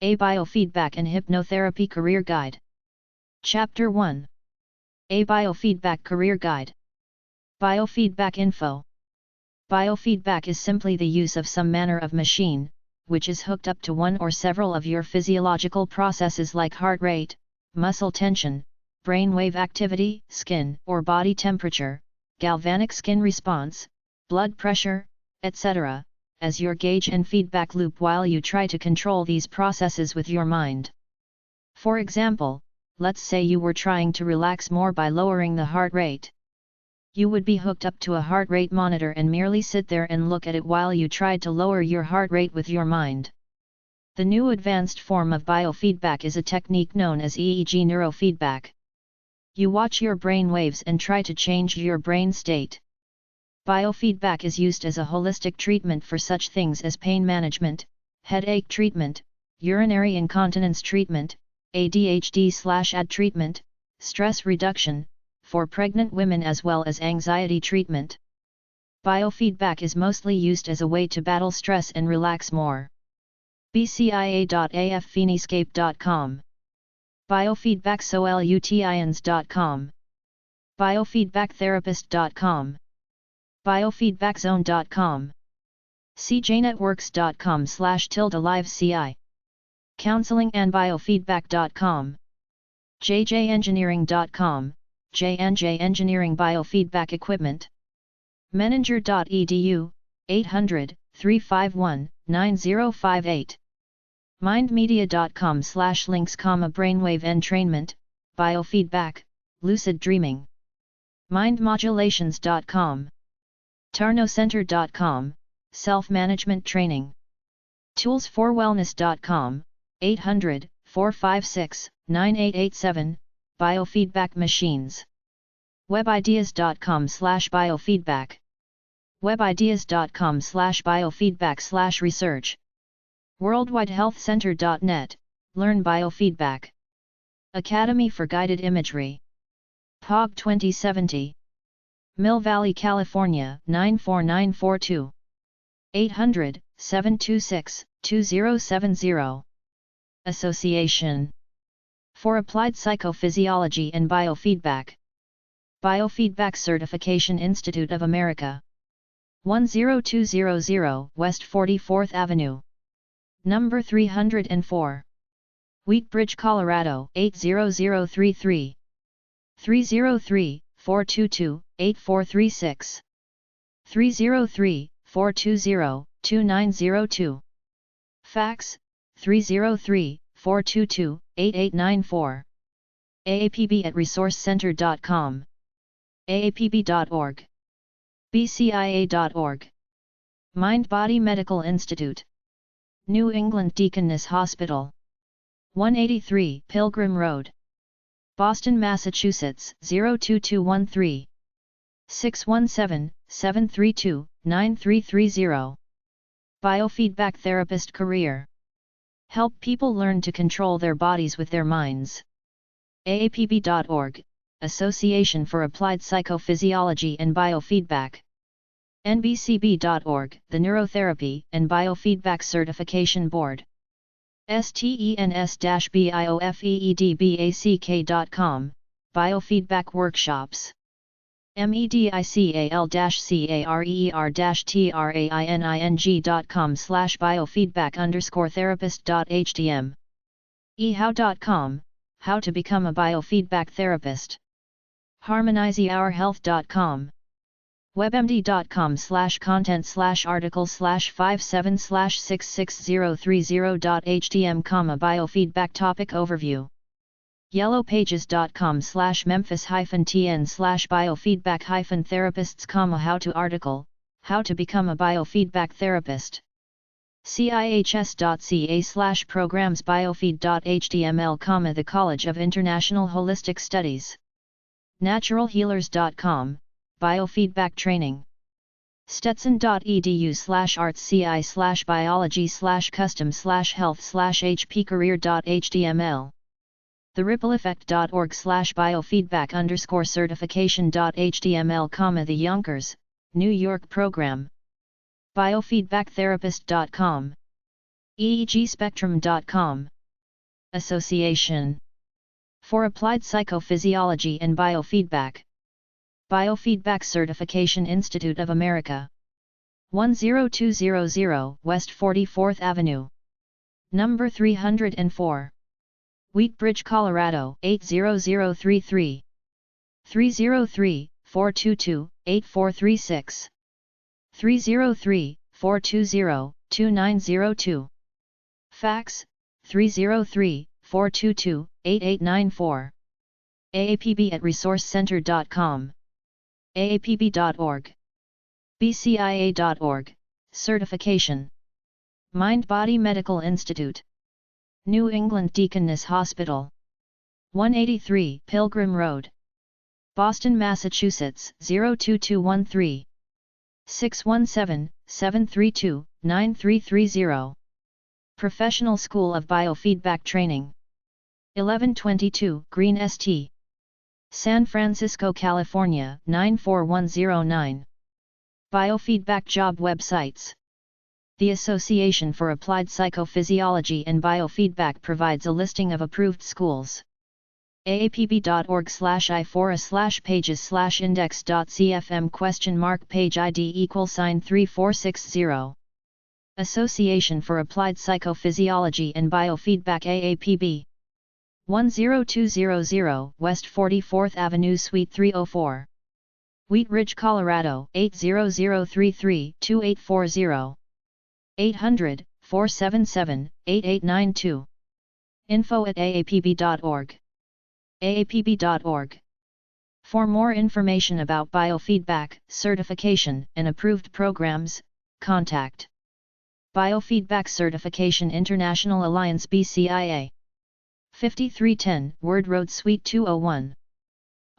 A Biofeedback and Hypnotherapy Career Guide. Chapter 1. A Biofeedback Career Guide. Biofeedback Info. Biofeedback is simply the use of some manner of machine, which is hooked up to one or several of your physiological processes like heart rate, muscle tension, brainwave activity, skin or body temperature, galvanic skin response, blood pressure, etc., as your gauge and feedback loop while you try to control these processes with your mind. For example, let's say you were trying to relax more by lowering the heart rate. You would be hooked up to a heart rate monitor and merely sit there and look at it while you tried to lower your heart rate with your mind. The new advanced form of biofeedback is a technique known as EEG neurofeedback. You watch your brain waves and try to change your brain state. Biofeedback is used as a holistic treatment for such things as pain management, headache treatment, urinary incontinence treatment, ADHD/AD treatment, stress reduction, for pregnant women as well as anxiety treatment. Biofeedback is mostly used as a way to battle stress and relax more. bcia.afphoeniscape.com. Biofeedbacksolutians.com. Biofeedbacktherapist.com. Biofeedbackzone.com. cjnetworks.com/liveci. counselingandbiofeedback.com. jjengineering.com, JNJ Engineering Biofeedback Equipment. Menninger.edu, 800-351-9058. mindmedia.com/links, brainwave entrainment, biofeedback, lucid dreaming. mindmodulations.com. tarnocenter.com, self-management training. toolsforwellness.com, 800-456-9887, biofeedback machines. webideas.com/biofeedback. webideas.com/biofeedback/research. worldwidehealthcenter.net, learn biofeedback. Academy for Guided Imagery. POG 2070. Mill Valley, California 94942. 800-726-2070. Association for Applied Psychophysiology and Biofeedback. Biofeedback Certification Institute of America. 10200 West 44th Avenue. Number 304. Wheatbridge, Colorado 80033. 303-422-8436. 303-420-2902. Fax, 303-422-8894. aapb@resourcecenter.com. aapb.org. bcia.org. Mind Body Medical Institute. New England Deaconess Hospital. 183 Pilgrim Road. Boston, Massachusetts 02213. 617-732-9330. Biofeedback Therapist Career. Help people learn to control their bodies with their minds. aapb.org, Association for Applied Psychophysiology and Biofeedback. nbcb.org, the Neurotherapy and Biofeedback Certification Board. stens-biofeedback.com, Biofeedback Workshops. medical-career-training.com/biofeedback_therapist.htm. ehow.com, how to become a biofeedback therapist. harmonizyourhealth.com. webmd.com/content/article/57/66030.htm, biofeedback topic overview. yellowpages.com/memphis-tn/biofeedback-therapists, how to article, how to become a biofeedback therapist. cihs.ca/programs biofeed.html, the College of International Holistic Studies. naturalhealers.com, biofeedback training. stetson.edu/art/ci/biology/custom/health/hpcareer.html. therippleffect.org/biofeedback_certification.html, the Yonkers, New York program. biofeedbacktherapist.com. eegspectrum.com. Association for Applied Psychophysiology and Biofeedback. Biofeedback Certification Institute of America. 10200 West 44th Avenue. Number 304. Wheatbridge, Colorado 80033. 303-422-8436. 303-420-2902. Fax 303-422-8894. aapb@resourcecenter.com. aapb.org. bcia.org. Certification. Mind Body Medical Institute. New England Deaconess Hospital. 183 Pilgrim Road. Boston, Massachusetts 02213. 617-732-9330. Professional School of Biofeedback Training. 1122 Green St. San Francisco, California 94109. Biofeedback job websites. The Association for Applied Psychophysiology and Biofeedback provides a listing of approved schools. aapb.org/i/pages/index.cfm page ID =3460. Association for Applied Psychophysiology and Biofeedback AAPB. 10200 West 44th Avenue Suite 304. Wheat Ridge, Colorado 80033-2840. 800-477-8892. info@aapb.org. aapb.org. For more information about biofeedback, certification, and approved programs, contact Biofeedback Certification International Alliance BCIA. 5310 Word Road Suite 201.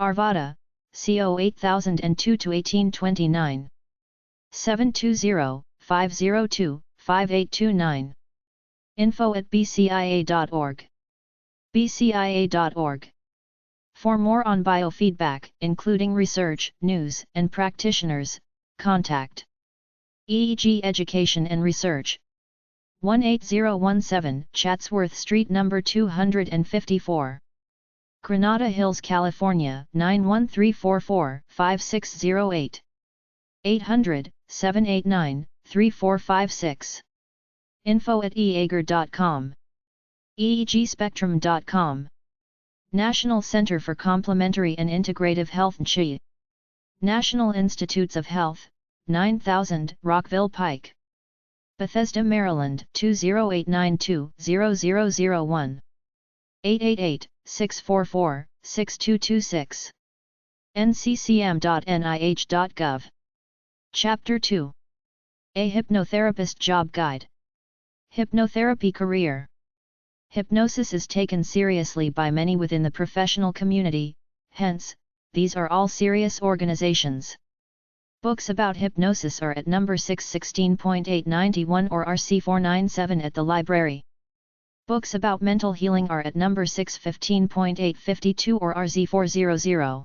Arvada, CO 8002-1829. 720-502-5829. info@bcia.org. bcia.org. For more on biofeedback, including research, news, and practitioners, contact EEG Education and Research. 18017 Chatsworth Street No. 254. Granada Hills, California 91344-5608. 800-789-3456. info@eager.com. eegspectrum.com. National Center for Complementary and Integrative Health NCHI. National Institutes of Health, 9000 Rockville Pike. Bethesda, Maryland 20892-0001. 888-644-6226. nccm.nih.gov. Chapter 2. A Hypnotherapist Job Guide. Hypnotherapy Career. Hypnosis is taken seriously by many within the professional community, hence, these are all serious organizations. Books about hypnosis are at number 616.891 or RC 497 at the library. Books about mental healing are at number 615.852 or RZ 400.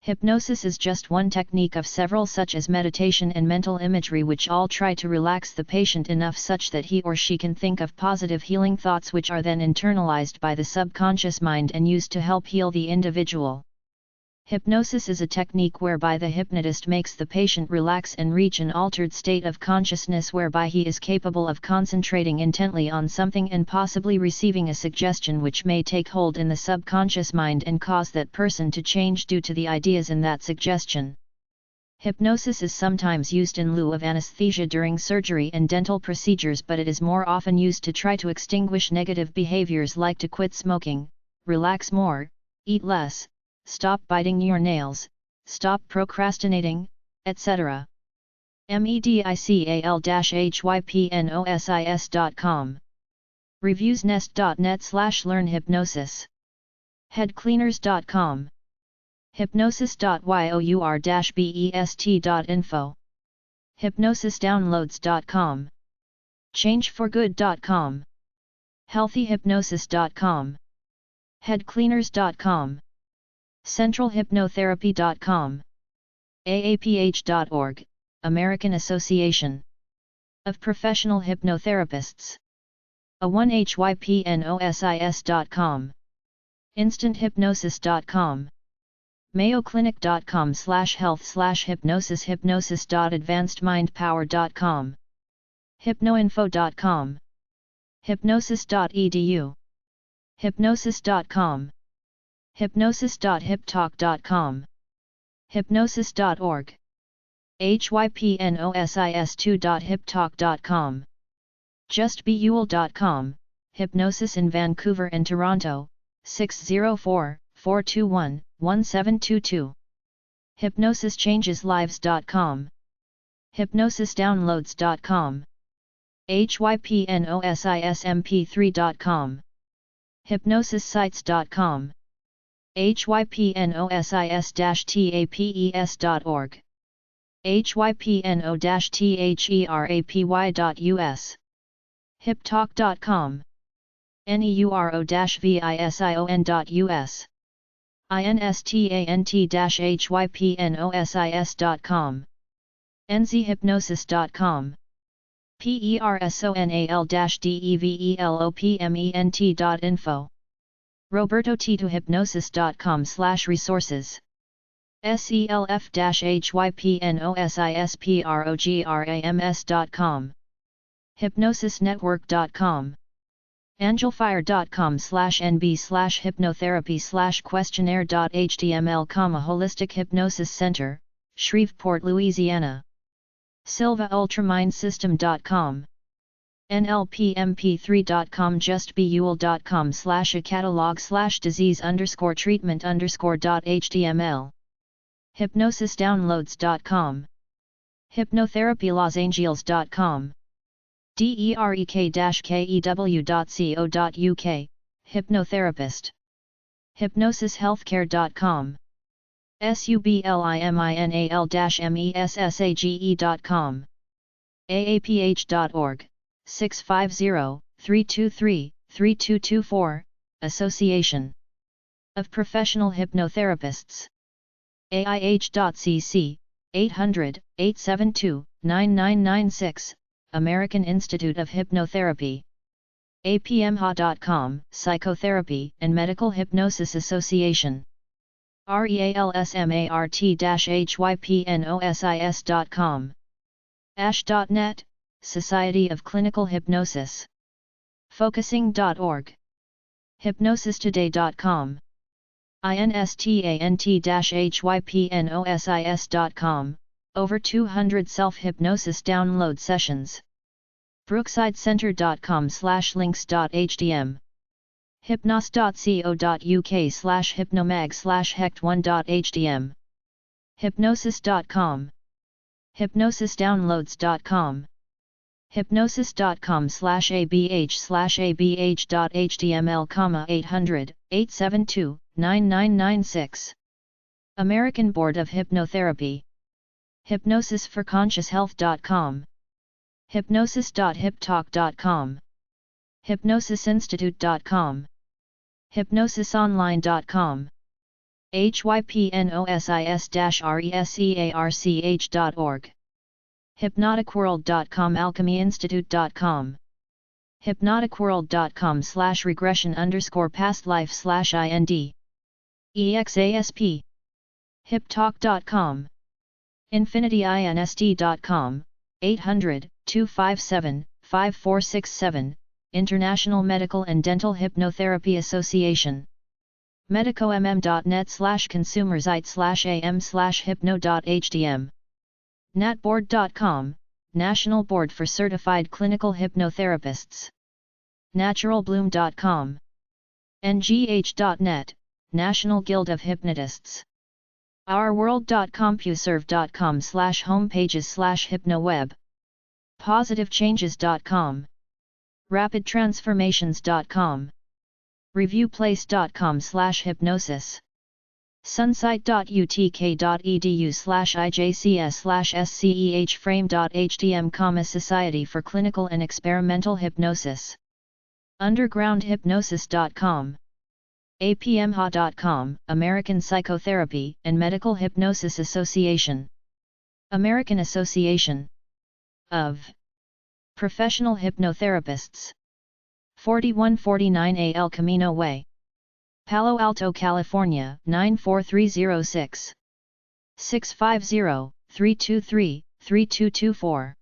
Hypnosis is just one technique of several, such as meditation and mental imagery, which all try to relax the patient enough such that he or she can think of positive healing thoughts, which are then internalized by the subconscious mind and used to help heal the individual. Hypnosis is a technique whereby the hypnotist makes the patient relax and reach an altered state of consciousness whereby he is capable of concentrating intently on something and possibly receiving a suggestion which may take hold in the subconscious mind and cause that person to change due to the ideas in that suggestion. Hypnosis is sometimes used in lieu of anesthesia during surgery and dental procedures, but it is more often used to try to extinguish negative behaviors like to quit smoking, relax more, eat less, stop biting your nails, stop procrastinating, etc. medical-hypnosis.com. Reviewsnest.net/learnhypnosis. Headcleaners.com. Hypnosis.your-best.info. Hypnosisdownloads.com. Changeforgood.com. Healthyhypnosis.com. Headcleaners.com. centralhypnotherapy.com. aaph.org, American Association of Professional Hypnotherapists. a1hypnosis.com, instanthypnosis.com, mayoclinic.com/health/hypnosis, hypnosis.advancedmindpower.com, hypnoinfo.com, hypnosis.edu, hypnosis.com, hypnosis.hiptalk.com, hypnosis.org, hypnosis2.hiptalk.com, justbeuel.com, hypnosis in Vancouver and Toronto, 604-421-1722, hypnosischangeslives.com, hypnosisdownloads.com, hypnosismp3.com, hypnosisites.com, hypnosis-tapes.org, hypno-therapy.us, hiptalk.com, neuro-vision.us, instant-hypnosis.com, nzhypnosis.com, personal-development.info, robertotitohypnosis.com/resources, self-hypnosisprograms.com, hypnosisnetwork.com, angelfire.com/nb/hypnotherapy/questionnaire.html, Holistic Hypnosis Center, Shreveport, Louisiana, silvaultramindSystem.com, nlpmp3.com, justbeuel.com/a catalog/disease_treatment_.html, hypnosisdownloads.com, hypnotherapylosangels.com, derek-kew.co.uk, hypnotherapist, hypnosishealthcare.com, subliminal-message.com, aaph.org, 650-323-3224, Association of Professional Hypnotherapists, aih.cc, 800-872-9996, American Institute of Hypnotherapy, apmha.com, Psychotherapy and Medical Hypnosis Association, realsmart-hypnosis.com, ash.net, Society of Clinical Hypnosis, focusing.org, hypnosistoday.com, instant-hypnosis.com, over 200 self-hypnosis download sessions, brooksidecenter.com/links.htm, hypnos.co.uk/hypnomag/hect1.htm, hypnosis.com, hypnosisdownloads.com, hypnosis.com/abh/abh.html, 800-872-9996, American Board of Hypnotherapy, hypnosisforconscioushealth.com, hypnosis.hiptalk.com, hypnosisinstitute.com, hypnosisonline.com, hypnosis-research.org, hypnoticworld.com, alchemyinstitute.com, hypnoticworld.com/regression_past-life/ind, exasp, hiptalk.com, infinityinst.com, 800-257-5467, International Medical and Dental Hypnotherapy Association, medicomm.net/consumersite/am/hypno.htm, natboard.com, National Board for Certified Clinical Hypnotherapists, naturalbloom.com, ngh.net, National Guild of Hypnotists, ourworld.compuserve.com/homepages/hypnoweb, positivechanges.com, rapidtransformations.com, reviewplace.com/hypnosis, sunsight.utk.edu/ijcs/scehframe.htm, Society for Clinical and Experimental Hypnosis, undergroundhypnosis.com, apmha.com, American Psychotherapy and Medical Hypnosis Association, American Association of Professional Hypnotherapists, 4149 A El Camino Way, Palo Alto, California 94306. 650-323-3224.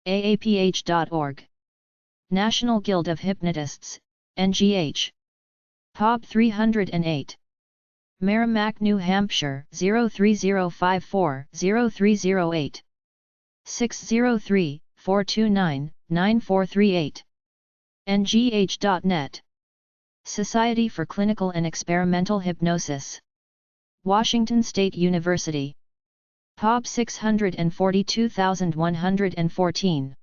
aaph.org. National Guild of Hypnotists, NGH. POB 308. Merrimack, New Hampshire 03054-0308. 603-429-9438. ngh.net. Society for Clinical and Experimental Hypnosis. Washington State University. POB 642114.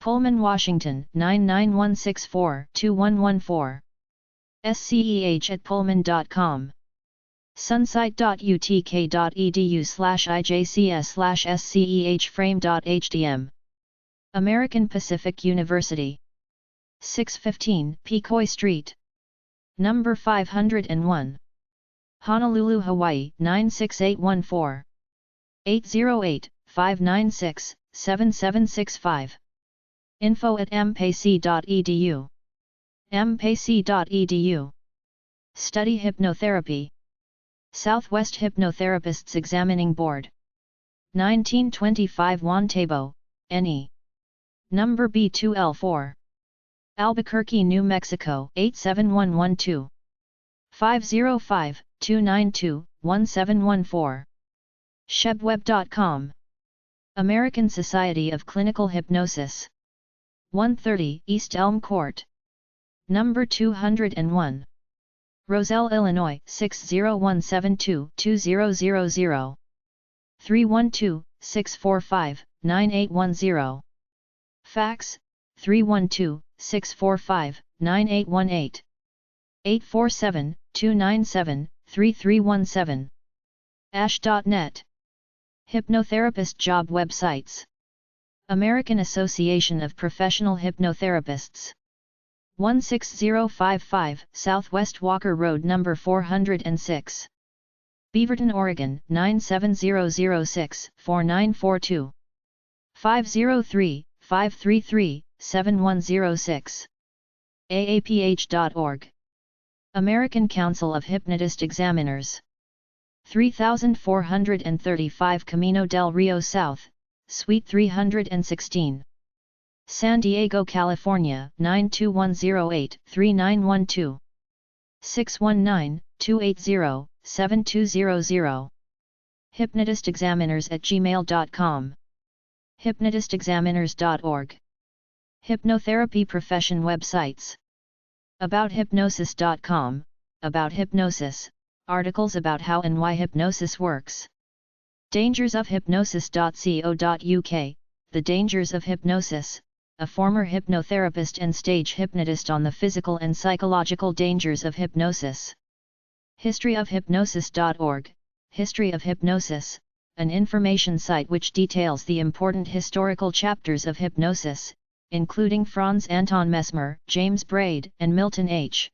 Pullman, Washington 99164-2114. sceh@pullman.com. sunsight.utk.edu/ijcs/scehframe.hdm. American Pacific University. 615 Pecoy Street, number 501. Honolulu, Hawaii 96814. 808-596-7765. info@mpc.edu. mpc.edu. Study Hypnotherapy. Southwest Hypnotherapists Examining Board. 1925 Juan Tabo, NE. Number B2L4. Albuquerque, New Mexico 87112. 505-292-1714. shebweb.com. American Society of Clinical Hypnosis. 130 East Elm Court, number 201. Roselle, Illinois 60172-2000. 312-645-9810. Fax 312-645-9818. 847-297-3317. ash.net. Hypnotherapist job websites. American Association of Professional Hypnotherapists. 16055 Southwest Walker Road, number 406. Beaverton, Oregon 97006-4942. 503-533-7106. aaph.org. American Council of Hypnotist Examiners. 3435 Camino del Rio South, Suite 316. San Diego, California 92108-3912. 619-280-7200. hypnotistexaminers@gmail.com. hypnotistexaminers.org. Hypnotherapy profession websites. AboutHypnosis.com, About Hypnosis, articles about how and why hypnosis works. dangersofhypnosis.co.uk, The Dangers of Hypnosis, a former hypnotherapist and stage hypnotist on the physical and psychological dangers of hypnosis. historyofhypnosis.org, History of Hypnosis, an information site which details the important historical chapters of hypnosis, including Franz Anton Mesmer, James Braid, and Milton H.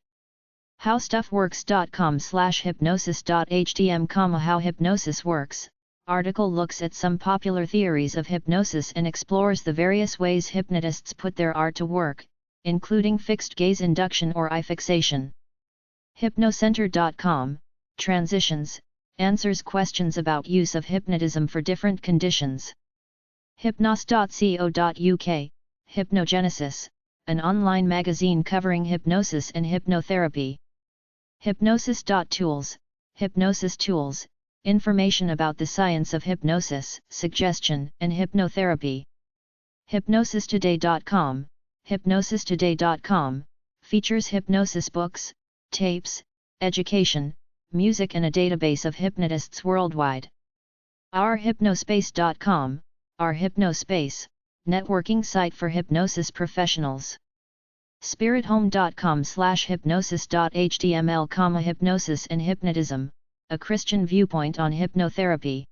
howstuffworks.com/hypnosis.htm, How Hypnosis Works. Article looks at some popular theories of hypnosis and explores the various ways hypnotists put their art to work, including fixed gaze induction or eye fixation. Hypnocenter.com, Transitions, answers questions about use of hypnotism for different conditions. Hypnos.co.uk, Hypnogenesis, an online magazine covering hypnosis and hypnotherapy. Hypnosis.tools, Hypnosis Tools, information about the science of hypnosis, suggestion, and hypnotherapy. Hypnosistoday.com, Hypnosistoday.com, features hypnosis books, tapes, education, music and a database of hypnotists worldwide. OurHypnospace.com, Our Hypnospace, networking site for hypnosis professionals. SpiritHome.com/hypnosis.html, Hypnosis and Hypnotism, a Christian viewpoint on hypnotherapy.